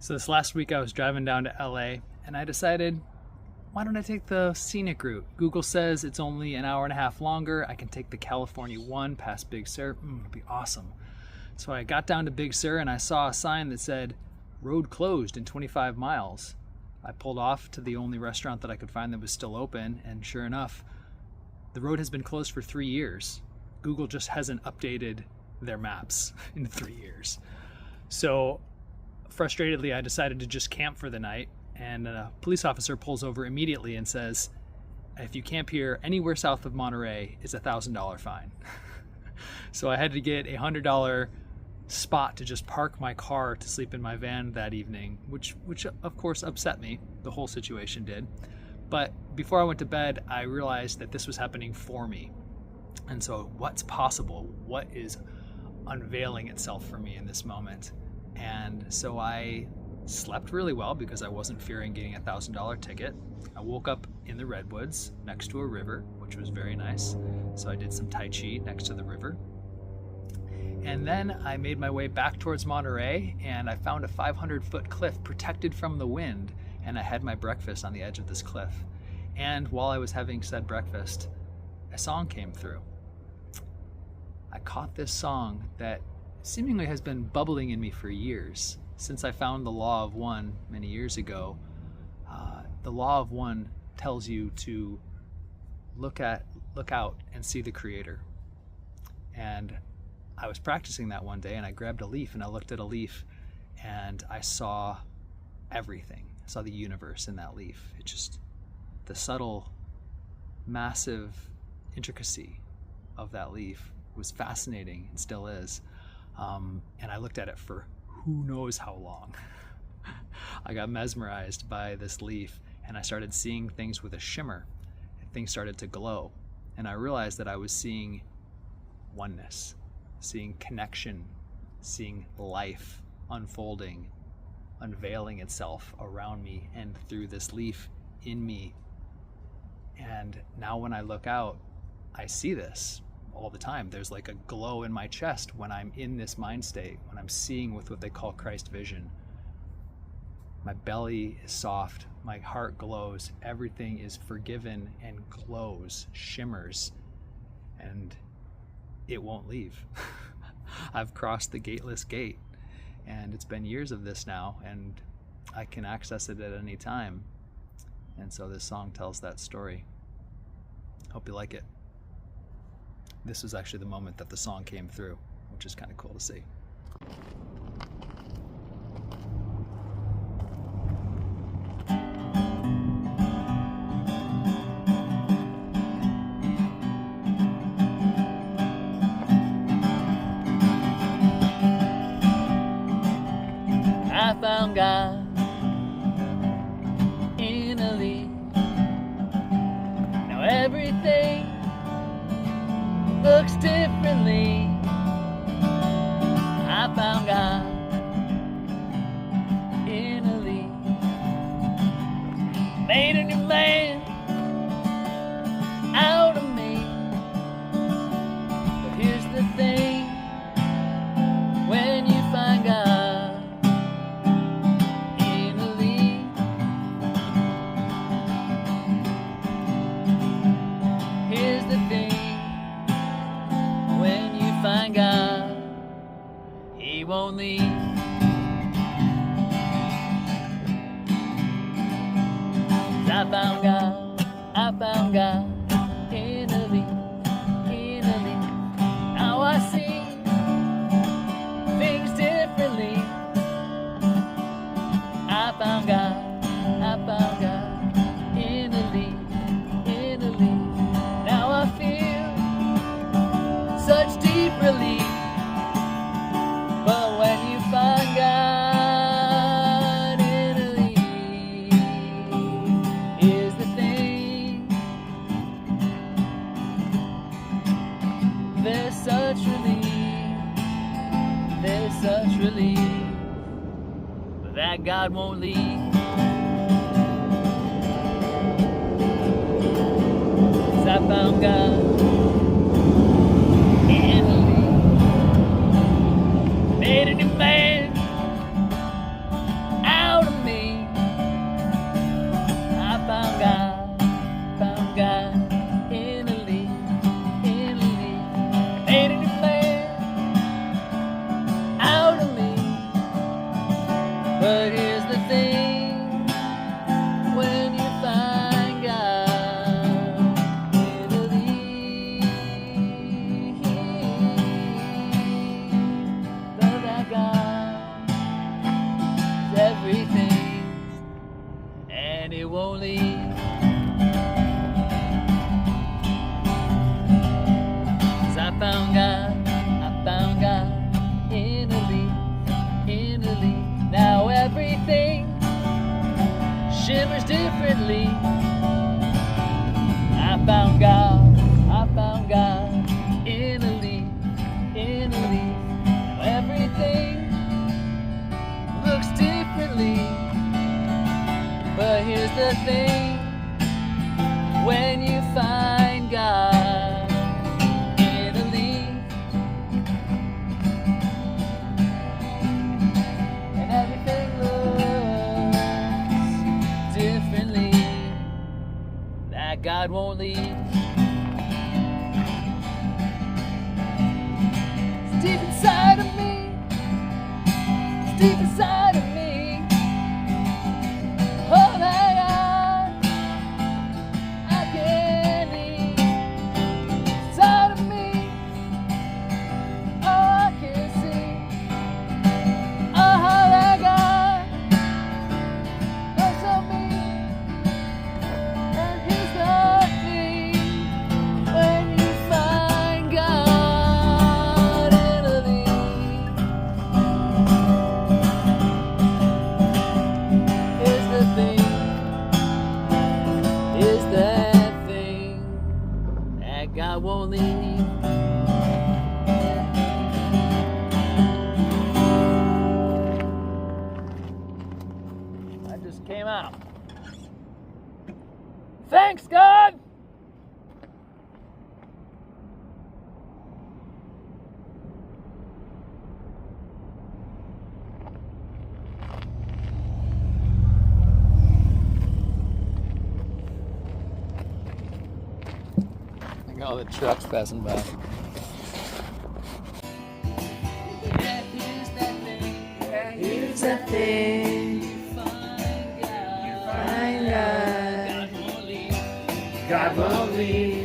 So this last week I was driving down to LA and I decided, why don't I take the scenic route? Google says it's only an hour and a half longer. I can take the California 1 past Big Sur. It'd be awesome. So I got down to Big Sur and I saw a sign that said, road closed in 25 miles. I pulled off to the only restaurant that I could find that was still open, and sure enough, the road has been closed for 3 years. Google just hasn't updated their maps in 3 years. So frustratedly, I decided to just camp for the night, and a police officer pulls over immediately and says, if you camp here anywhere south of Monterey, it's a $1,000 fine. So I had to get a $100 spot to just park my car to sleep in my van that evening, which of course upset me. The whole situation did. But before I went to bed, I realized that this was happening for me. And so what's possible? What is unveiling itself for me in this moment? And so I slept really well because I wasn't fearing getting a $1,000 ticket. I woke up in the redwoods next to a river, which was very nice. So I did some Tai Chi next to the river. And then I made my way back towards Monterey, and I found a 500-foot cliff protected from the wind, and I had my breakfast on the edge of this cliff. And while I was having said breakfast, a song came through. I caught this song that seemingly has been bubbling in me for years. Since I found the Law of One many years ago, the Law of One tells you to look out and see the Creator. And I was practicing that one day, and I grabbed a leaf and I looked at a leaf and I saw everything. I saw the universe in that leaf. It just, the subtle, massive intricacy of that leaf was fascinating and still is. And I looked at it for who knows how long. I got mesmerized by this leaf, and I started seeing things with a shimmer, and things started to glow. And I realized that I was seeing oneness, seeing connection, seeing life unfolding, unveiling itself around me and through this leaf in me. And now when I look out, I see this all the time. There's like a glow in my chest when I'm in this mind state, when I'm seeing with what they call Christ vision. My belly is soft, my heart glows, everything is forgiven and glows, shimmers, and it won't leave. I've crossed the gateless gate, and it's been years of this now, and I can access it at any time. And so this song tells that story. Hope you like it. This was actually the moment that the song came through, which is kind of cool to see. I found God in a leaf. Now everything looks differently. I found God in a leaf. Made a new man out of me. But here's the thing, when you find God in a leaf, here's the thing, when you find God, He won't leave. I found God, I found God in a leaf, in a leaf. Now I see things differently. I found God, I found God in a leaf, in a leaf. Now I feel such deep relief. But when you find God in a leaf, here's the thing, there's such relief, there's such relief, but that God won't leave. 'Cause I found God in a leaf, made a new man everything, and it won't leave. 'Cause I found God in a leaf, in a leaf. Now everything shimmers differently. I found God in a leaf, in a leaf. Now everything looks differently. But here's the thing, when you find God in a leaf, and everything looks differently, that God won't leave. It's deep inside of me, it's deep inside of me. Oh my God, I can't leave. Inside of me, oh I can see. Oh how that God looks on me. And here's the thing, when you find God in a leaf, here's the thing, is that thing that God won't leave. I just came out. Thanks, God! I got all the trucks passing by. Yeah, here's that thing. Here's the thing, Find God. find God, God won't leave. God won't leave.